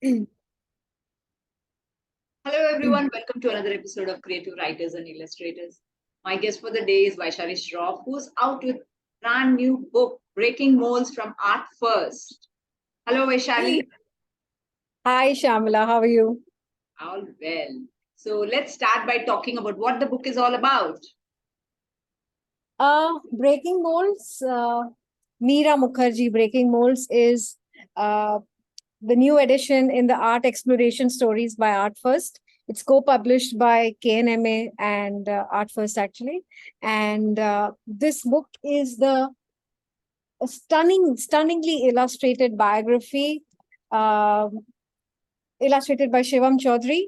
Hello, everyone. Welcome to another episode of Creative Writers and Illustrators. My guest for the day is Vaishali Shroff, who's out with brand new book, Breaking Moulds from Art First. Hello, Vaishali. Hi, Shamila. How are you? All well. So let's start by talking about what the book is all about. Breaking Molds, Meera Mukherjee Breaking Molds is uh, the new edition in the Art Exploration Stories by Art First. It's co-published by KNMA and Art First, actually. And this book is a stunningly illustrated biography, uh, illustrated by Shivam Chaudhary.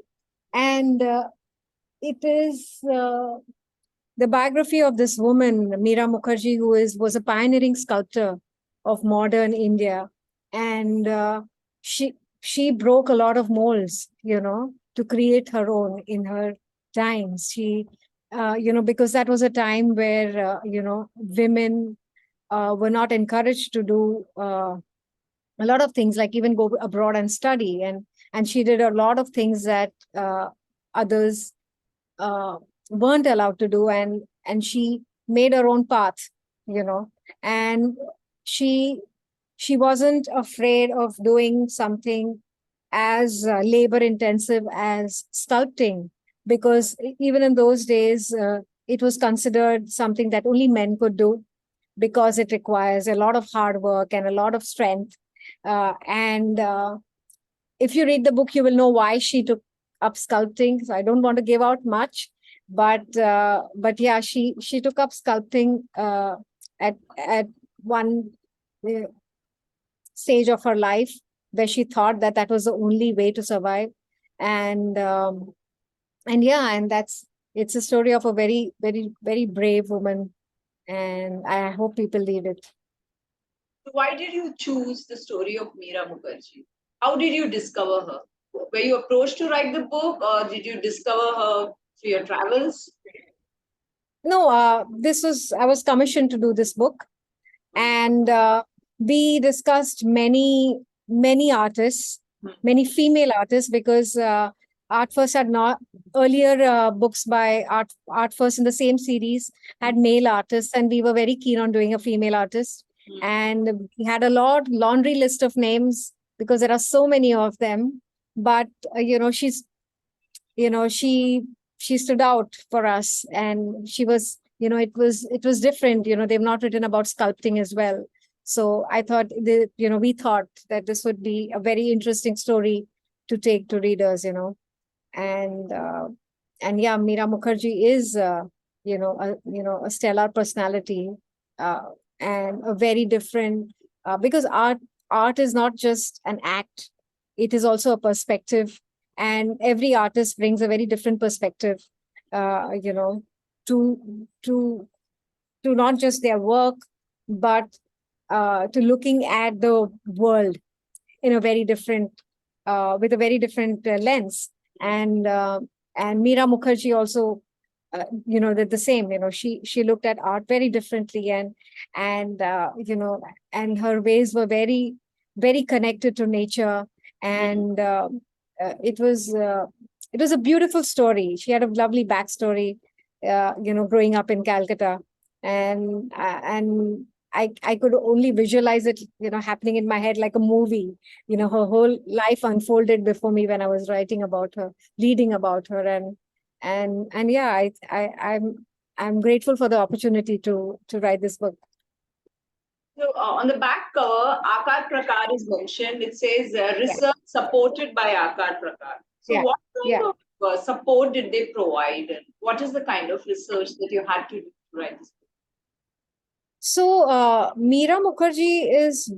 And it is the biography of this woman, Meera Mukherjee, who was a pioneering sculptor of modern India, and she broke a lot of molds, to create her own in her times. Because that was a time where women were not encouraged to do a lot of things, like even go abroad and study, and she did a lot of things that others uh, weren't allowed to do, and she made her own path, and she she wasn't afraid of doing something as labor intensive as sculpting, because even in those days it was considered something that only men could do, because it requires a lot of hard work and a lot of strength, and if you read the book, you will know why she took up sculpting. So I don't want to give out much, but yeah, she took up sculpting at one uh, stage of her life, where she thought that that was the only way to survive, and and that's it's a story of a very brave woman, and I hope people read it. Why did you choose the story of Meera Mukherjee? How did you discover her? Were you approached to write the book, or did you discover her through your travels? No, this was I was commissioned to do this book, and we discussed many artists, many female artists, because Art First had not earlier books by Art First in the same series had male artists, and we were very keen on doing a female artist, and we had a laundry list of names, because there are so many of them, but you know she stood out for us, and she was, it was different. They've not written about sculpting as well, so I thought we thought that this would be a very interesting story to take to readers, and yeah, Meera Mukherjee is a stellar personality, uh, and a very different, because art is not just an act, it is also a perspective, and every artist brings a very different perspective, uh, you know to to to not just their work, but to looking at the world in a very different, with a very different lens, and Meera Mukherjee also, did the same. She looked at art very differently, and her ways were very connected to nature, and it was a beautiful story. She had a lovely backstory, growing up in Calcutta, and I could only visualize it, happening in my head like a movie. Her whole life unfolded before me when I was writing about her, reading about her, and yeah, I'm grateful for the opportunity to write this book. So on the back cover, Akar Prakar is mentioned. It says research supported by Akar Prakar. So Yeah, what yeah. kind of support did they provide, and what is the kind of research that you had to do to write this book? So Meera Mukherjee is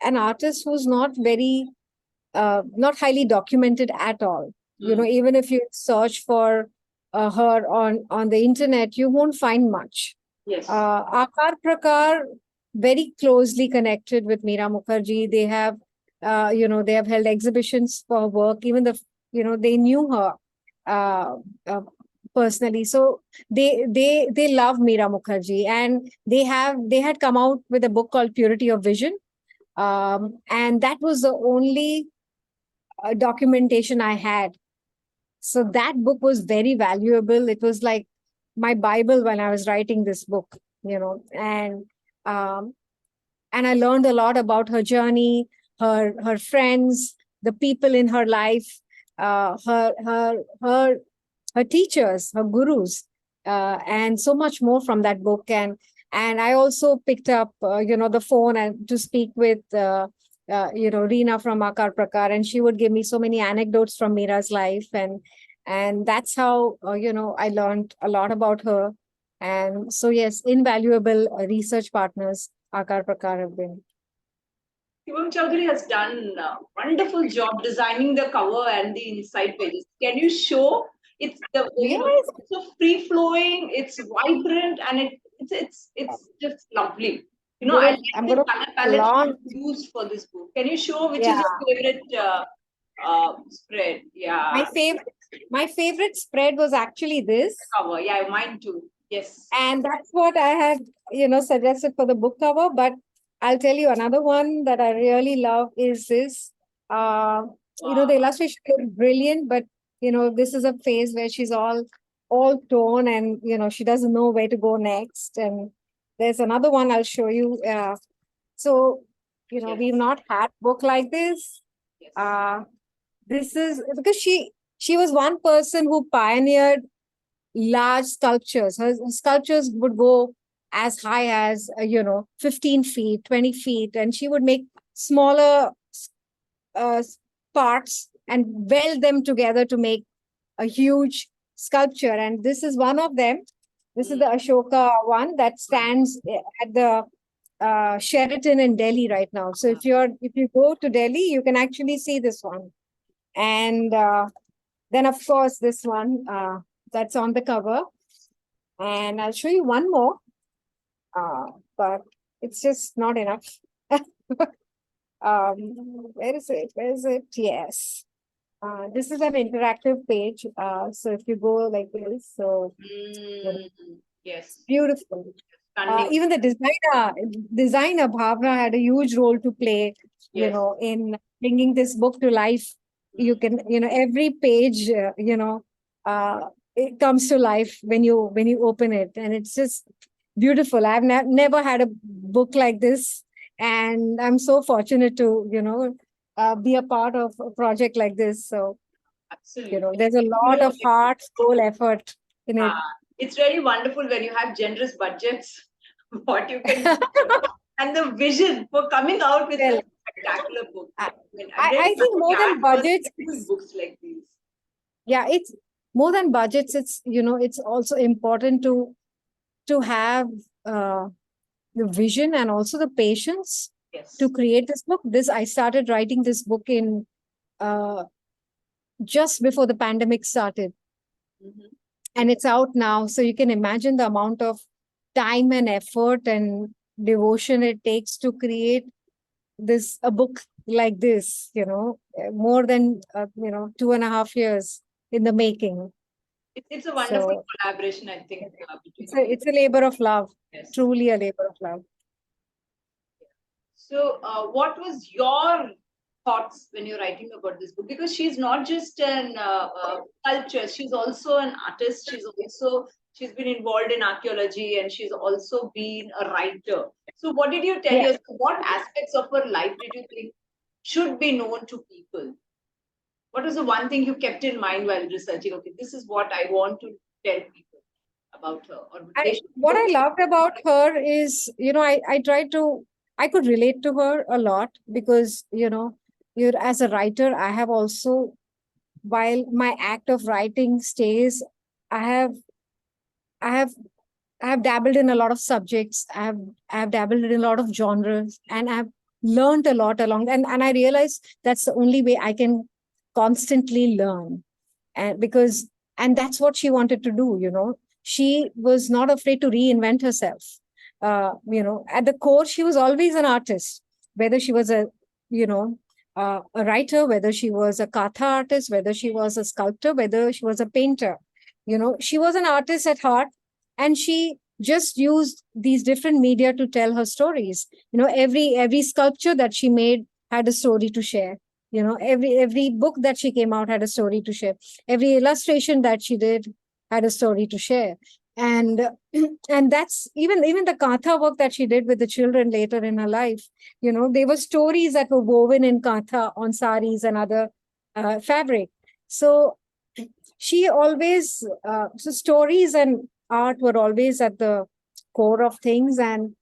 an artist who's not highly documented at all. Even if you search for her on the internet, you won't find much. Yes. Akar Prakar very closely connected with Meera Mukherjee. They have held exhibitions for her work. Even they knew her uh, uh, personally. So they love Meera Mukherjee, and they had come out with a book called Purity of Vision, and that was the only documentation I had. So that book was very valuable. It was like my Bible when I was writing this book, um, and I learned a lot about her journey, her friends, the people in her life, her teachers, her gurus, and so much more from that book. And I also picked up the phone and to speak with Reena from Akar Prakar, and she would give me so many anecdotes from Mira's life, and that's how I learned a lot about her. And so yes, invaluable research partners Akar Prakar have been. Shivam Chaudhary has done a wonderful job designing the cover and the inside pages. Can you show? It's Yes. it's so free flowing, it's vibrant, and it's just lovely. I like I'm the gonna color palette launch. used for this book. Can you show which is Yeah. your favorite spread? My Yeah, favorite my favorite spread was actually this. cover. Yeah, mine too. Yes. And that's what I had, suggested for the book cover. But I'll tell you another one that I really love is this. Uh, Wow. the illustration is brilliant, but this is a phase where she's all torn, and she doesn't know where to go next. And there's another one I'll show you. So, Yes. we've not had book like this. Yes. This is because she was one person who pioneered large sculptures. Her sculptures would go as high as 15 feet, 20 feet, and she would make smaller uh, parts and weld them together to make a huge sculpture. And this is one of them. This is the Ashoka one that stands at the Sheraton in Delhi right now. So if you go to Delhi, you can actually see this one. And then of course this one that's on the cover. And I'll show you one more, but it's just not enough. Where is it? Where is it? Yes. This is an interactive page. So if you go like this, so Yes. beautiful. Stunning. Even the designer Bhavna had a huge role to play, Yes. in bringing this book to life. You can, every page, it comes to life when you open it, and it's just beautiful. I've never had a book like this, and I'm so fortunate to, be a part of a project like this. So, Absolutely. there's a lot of heart, soul, effort in it. It's really wonderful when you have generous budgets, what you can do, and the vision for coming out with Well, such a spectacular book. I think more than budgets, books like these. Yeah, it's more than budgets. It's also important to have the vision and also the patience Yes. to create this book. I started writing this book in just before the pandemic started. And it's out now. So you can imagine the amount of time and effort and devotion it takes to create a book like this, more than 2.5 years in the making. It's a wonderful collaboration, I think. It's a labor of love. Yes. Truly a labor of love. So what was your thoughts when you're writing about this book? Because she's not just an sculptor, she's also an artist. She's been involved in archaeology, and she's also been a writer. So what did you tell yourself? What aspects of her life did you think should be known to people? What was the one thing you kept in mind while researching? Okay, this is what I want to tell people about her. Or what I loved about her is, I could relate to her a lot because, you're as a writer, I have also, while my act of writing stays, I have I have I have dabbled in a lot of subjects. I have dabbled in a lot of genres, and I've learned a lot along. And I realized that's the only way I can constantly learn, and that's what she wanted to do. She was not afraid to reinvent herself. At the core, she was always an artist, whether she was a writer, whether she was a katha artist, whether she was a sculptor, whether she was a painter. She was an artist at heart, and she just used these different media to tell her stories. Every sculpture that she made had a story to share. Every book that she came out had a story to share. Every illustration that she did had a story to share. And and that's even the Katha work that she did with the children later in her life. They were stories that were woven in Katha on saris and other fabric. So she always so stories and art were always at the core of things. And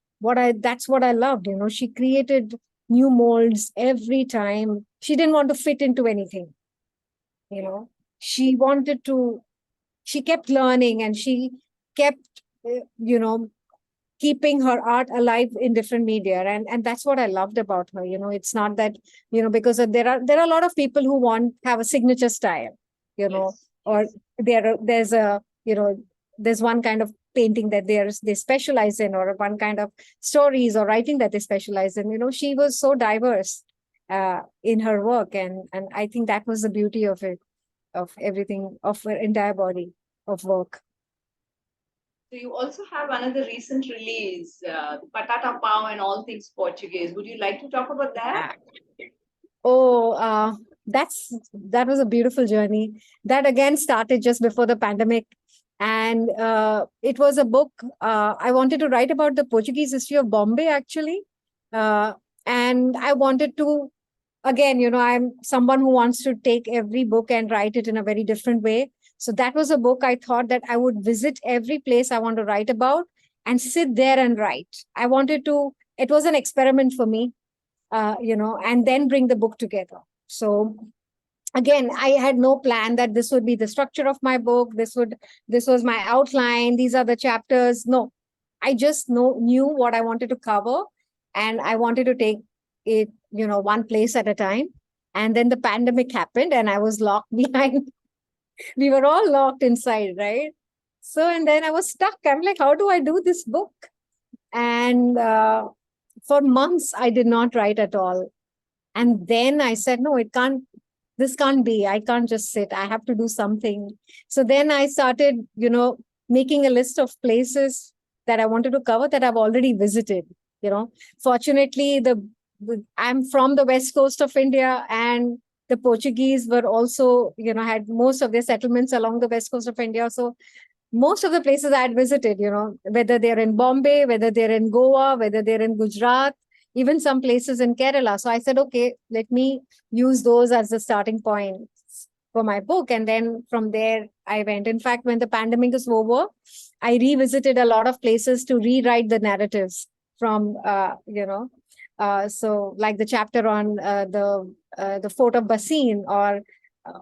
that's what I loved. She created new molds every time. She didn't want to fit into anything. you know she wanted to she kept learning, and she kept keeping her art alive in different media. And that's what I loved about her. It's not that, because there are a lot of people who have a signature style, Yes. or Yes. there's one kind of painting that they specialize in, or one kind of stories or writing that they specialize in. She was so diverse in her work, and I think that was the beauty of it, of everything, of her entire body of work. So you also have another recent release, Batata Pau and All Things Portuguese. Would you like to talk about that? Oh, that was a beautiful journey. That again started just before the pandemic, and it was a book. I wanted to write about the Portuguese history of Bombay, actually, uh, and I wanted to, again, I'm someone who wants to take every book and write it in a very different way. So that was a book I thought that I would visit every place I want to write about and sit there and write. I wanted to. It was an experiment for me, and then bring the book together. So again, I had no plan that this would be the structure of my book. This was my outline. These are the chapters. No, I just knew what I wanted to cover, and I wanted to take it, one place at a time. And then the pandemic happened, and I was locked behind. We were all locked inside, right? So, and then I was stuck. I'm like, how do I do this book? And for months, I did not write at all. And then I said, no, this can't be. I can't just sit. I have to do something. So then I started, making a list of places that I wanted to cover that I've already visited. Fortunately, I'm from the west coast of India, and the Portuguese were also, had most of their settlements along the west coast of India. So most of the places I had visited, whether they're in Bombay, whether they're in Goa, whether they're in Gujarat, even some places in Kerala. So I said, okay, let me use those as the starting point for my book. And then from there, I went. In fact, when the pandemic is over, I revisited a lot of places to rewrite the narratives from, so like the chapter on the fort of Bassein,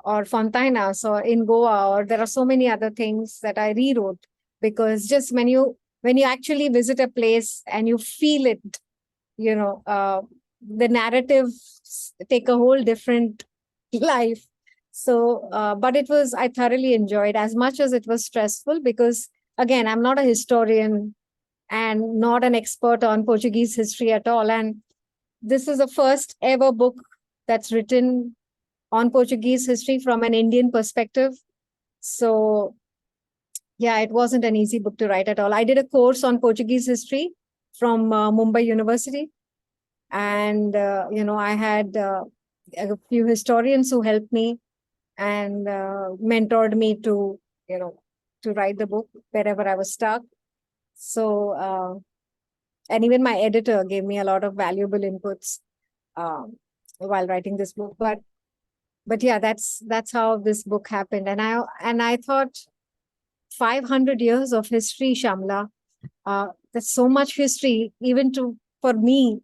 or Fontaina, so in Goa, or there are so many other things that I rewrote, because just when you actually visit a place and you feel it, the narratives take a whole different life. So, but I thoroughly enjoyed, as much as it was stressful, because again, I'm not a historian and not an expert on Portuguese history at all. And this is the first ever book that's written on Portuguese history from an Indian perspective. So, yeah, it wasn't an easy book to write at all. I did a course on Portuguese history from Mumbai University. And, I had a few historians who helped me and mentored me to write the book wherever I was stuck. So, and even my editor gave me a lot of valuable inputs while writing this book. But yeah, that's how this book happened. And I thought 500 years of history, Shamla. That's so much history, even for me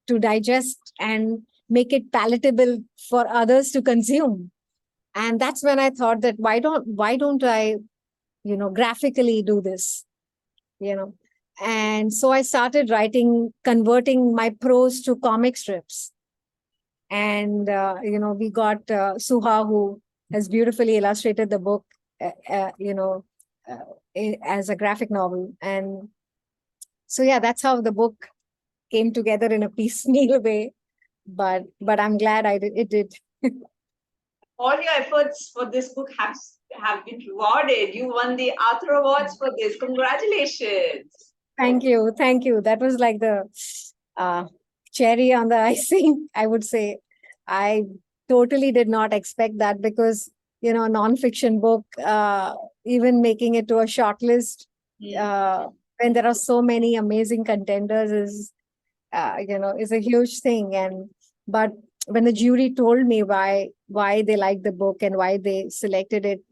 to digest and make it palatable for others to consume. And that's when I thought that why don't I, graphically do this, And so I started converting my prose to comic strips. And, we got Suha, who has beautifully illustrated the book, as a graphic novel. And so, yeah, that's how the book came together in a piecemeal way. But I'm glad it did. All your efforts for this book have been rewarded. You won the Author Awards for this. Congratulations. Thank you. Thank you. That was like the cherry on the icing, I would say. I totally did not expect that because, a non-fiction book, even making it to a shortlist, when there are so many amazing contenders is a huge thing. But when the jury told me why they liked the book and why they selected it,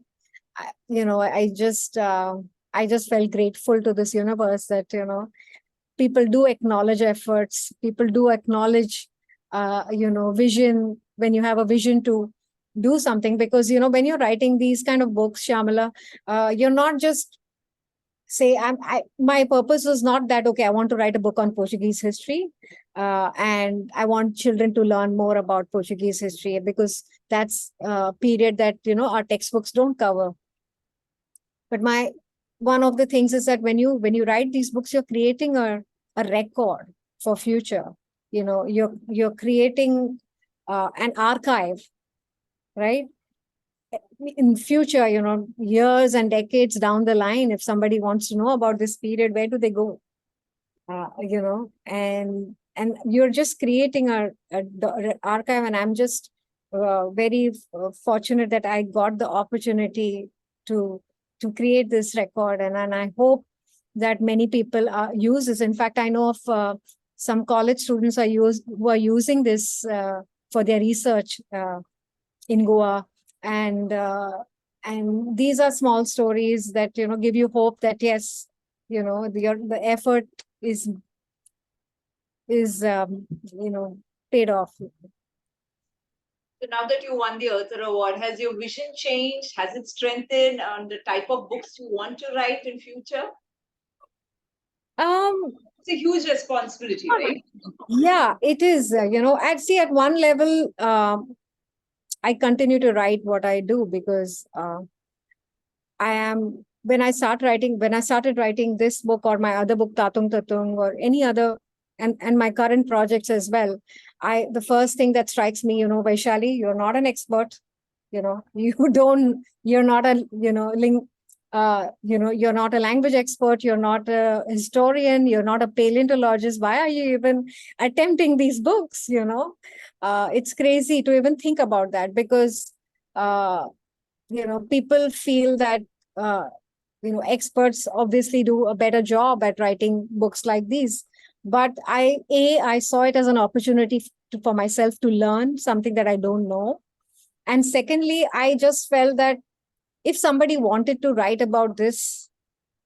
I just felt grateful to this universe that, people do acknowledge efforts, people do acknowledge, vision, when you have a vision to do something. Because, when you're writing these kind of books, Shamala, you're not just say my purpose was not that, okay, I want to write a book on Portuguese history, and I want children to learn more about Portuguese history, because that's a period that, our textbooks don't cover. But one of the things is that when you write these books, you're creating a record for future. You're creating an archive, right? In future, years and decades down the line, if somebody wants to know about this period, where do they go? And you're just creating the archive. And I'm just very fortunate that I got the opportunity to create this record, and I hope that many people use this. In fact, I know of some college students who are using this for their research in Goa, and these are small stories that give you hope that yes, the effort is paid off. So now that you won the Auther Award, has your vision changed? Has it strengthened on the type of books you want to write in future? It's a huge responsibility, right? Yeah, it is. I'd say at one level, I continue to write what I do because when I started writing this book or my other book, Tatung Tatung, or any other, and my current projects as well, the first thing that strikes me, Vaishali, you're not an expert. You're not a, you're not a language expert, you're not a historian, you're not a paleontologist. Why are you even attempting these books? It's crazy to even think about that, because people feel that experts obviously do a better job at writing books like these. But I saw it as an opportunity for myself to learn something that I don't know. And secondly, I just felt that if somebody wanted to write about this,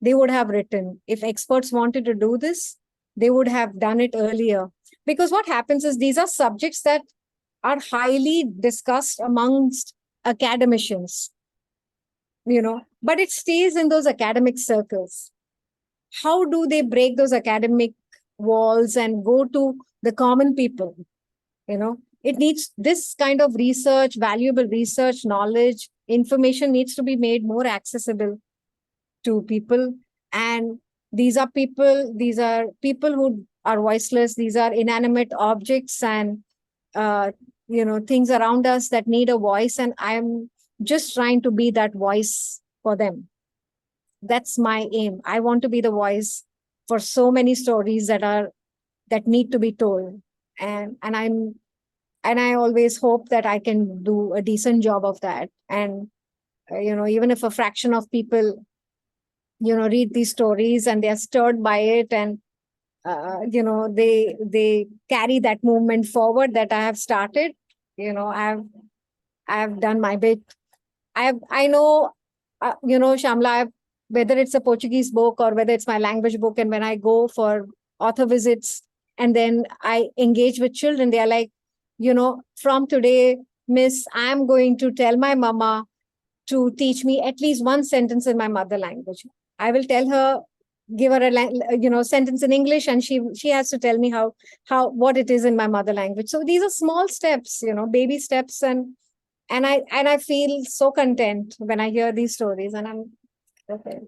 they would have written. If experts wanted to do this, they would have done it earlier. Because what happens is these are subjects that are highly discussed amongst academicians, but it stays in those academic circles. How do they break those academic walls and go to the common people? It needs this kind of research, valuable research, knowledge, information needs to be made more accessible to people. And these are people who are voiceless. These are inanimate objects and things around us that need a voice, and I'm just trying to be that voice for them. That's my aim. I want to be the voice for so many stories that need to be told. And I always hope that I can do a decent job of that. And even if a fraction of people read these stories and they are stirred by it, and they carry that movement forward that I have started, I've done my bit. I know, Shamla, whether it's a Portuguese book or whether it's my language book, and when I go for author visits and then I engage with children, they are like, from today, Miss, I'm going to tell my mama to teach me at least one sentence in my mother language. I will tell her, give her a sentence in English, and she has to tell me what it is in my mother language. So these are small steps, baby steps, and I feel so content when I hear these stories, and I'm okay.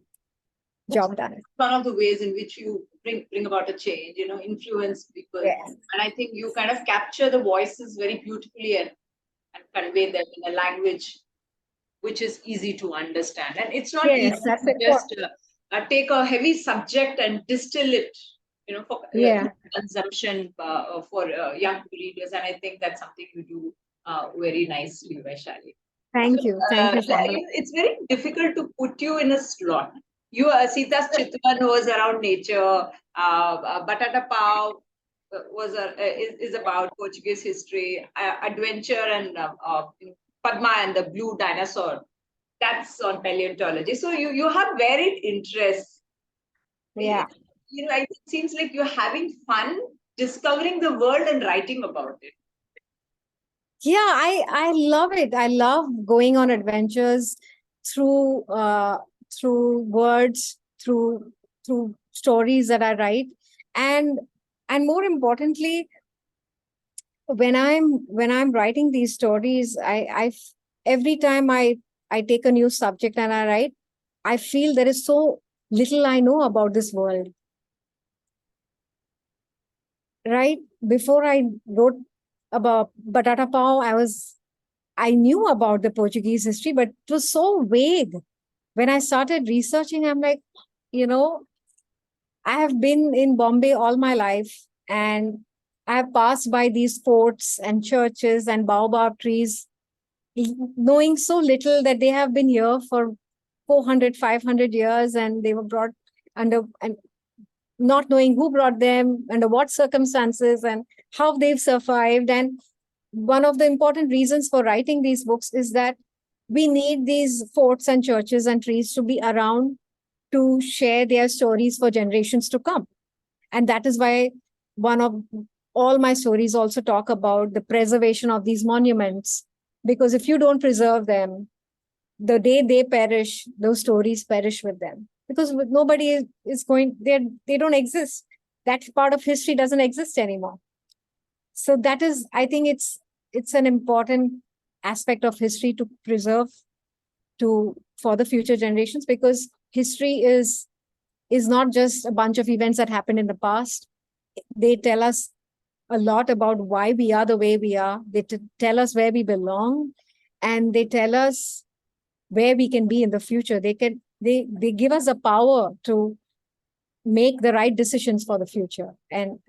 Job done. One of the ways in which you bring about a change, influence people. Yes. And I think you kind of capture the voices very beautifully and convey them in a language which is easy to understand. And it's not easy to just take a heavy subject and distill it, for consumption for young readers. And I think that's something you do very nicely, Vaishali. Thank you. Thank you, Shamala. It's very difficult to put you in a slot. Sita's Chitwan was around nature. Batata Pav is about Portuguese history. Adventure and Padma and the Blue Dinosaur. That's on paleontology. So you have varied interests. Yeah. It seems like you're having fun discovering the world and writing about it. Yeah, I love it. I love going on adventures through words, through stories that I write, and more importantly, when I'm writing these stories, every time I take a new subject and I write, I feel there is so little I know about this world. Right before I wrote about Batata Pav, I knew about the Portuguese history, but it was so vague. When I started researching, I'm like, you know, I have been in Bombay all my life, and I have passed by these forts and churches and baobab trees, knowing so little that they have been here for 400, 500 years, and they were brought under, and not knowing who brought them, under what circumstances, and how they've survived. And one of the important reasons for writing these books is that we need these forts and churches and trees to be around to share their stories for generations to come. And that is why one of all my stories also talk about the preservation of these monuments. Because if you don't preserve them, the day they perish, those stories perish with them. Because nobody is going, they don't exist. That part of history doesn't exist anymore. So that is, I think it's an important aspect of history to preserve for the future generations, because history is not just a bunch of events that happened in the past. They tell us a lot about why we are the way we are. They tell us where we belong, and they tell us where we can be in the future. They give us the power to make the right decisions for the future. And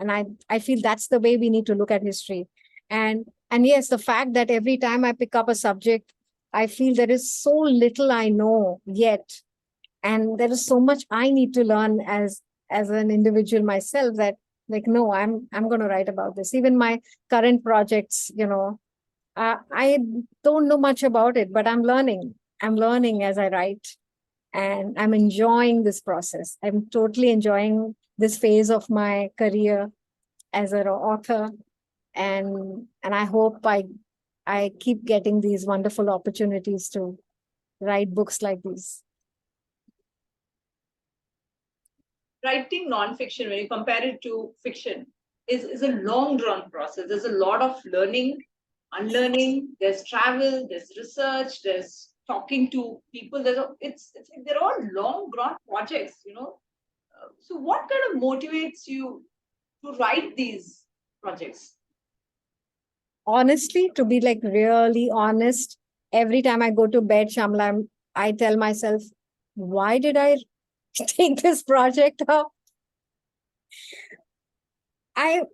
I feel that's the way we need to look at history. And yes, the fact that every time I pick up a subject, I feel there is so little I know yet. And there is so much I need to learn as an individual myself, that like, no, I'm going to write about this. Even my current projects, I don't know much about it, but I'm learning as I write, and I'm enjoying this process. I'm totally enjoying this phase of my career as an author, and I hope I keep getting these wonderful opportunities to write books like these. Writing non-fiction, when you compare it to fiction, is a long drawn process. There's a lot of learning, unlearning, there's travel, there's research, there's talking to people. They're all long drawn projects, So what kind of motivates you to write these projects? Honestly, to be like really honest, every time I go to bed, Shamla, I tell myself, why did I take this project up?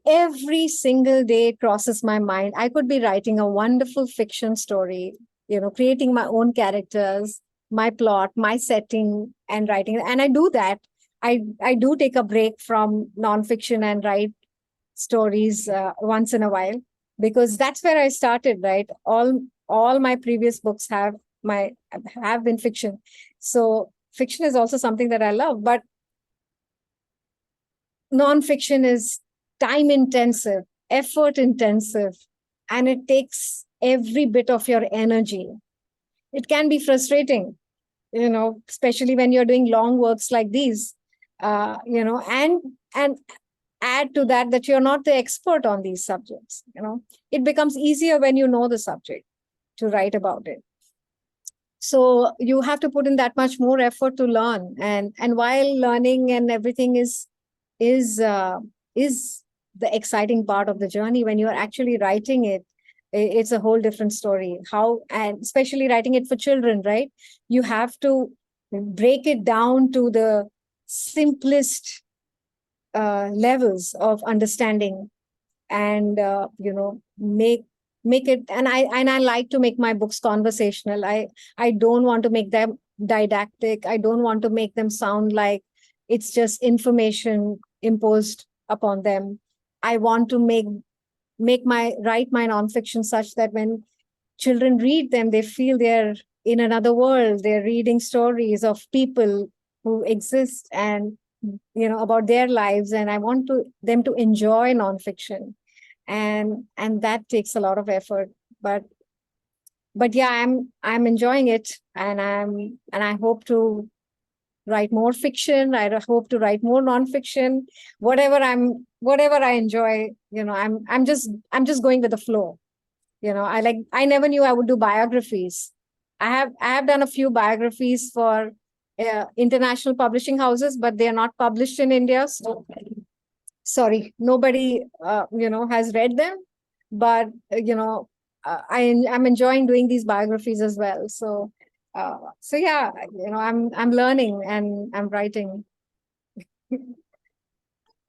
Every single day crosses my mind. I could be writing a wonderful fiction story, creating my own characters, my plot, my setting, and writing. And I do that. I do take a break from nonfiction and write stories once in a while, because that's where I started. Right, all my previous books have been fiction. So fiction is also something that I love, but nonfiction is time intensive, effort intensive, and it takes every bit of your energy. It can be frustrating, especially when you're doing long works like these, and add to that you're not the expert on these subjects. It becomes easier when you know the subject to write about it. So you have to put in that much more effort to learn, and while learning and everything is the exciting part of the journey. When you're actually writing it, it's a whole different story. And especially writing it for children, right? You have to break it down to the simplest levels of understanding, and make make it, and I like to make my books conversational. I don't want to make them didactic. I don't want to make them sound like it's just information imposed upon them. I want to write my nonfiction such that when children read them, they feel they're in another world. They're reading stories of people who exist and about their lives. And I want them to enjoy nonfiction, and that takes a lot of effort. But yeah, I'm enjoying it, and I hope to write more fiction. I hope to write more nonfiction. Whatever I enjoy, I'm just going with the flow. I never knew I would do biographies. I have done a few biographies for international publishing houses, but they are not published in India. So sorry, nobody has read them. But I'm enjoying doing these biographies as well. So yeah, I'm learning and I'm writing.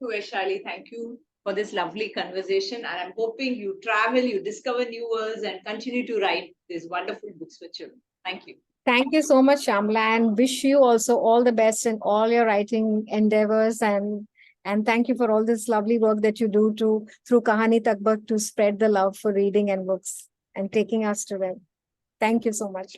Vaishali, thank you for this lovely conversation. And I'm hoping you travel, you discover new worlds, and continue to write these wonderful books for children. Thank you. Thank you so much, Shamla, and wish you also all the best in all your writing endeavors. And thank you for all this lovely work that you do through Kahani Takbak to spread the love for reading and books and taking us to them. Thank you so much.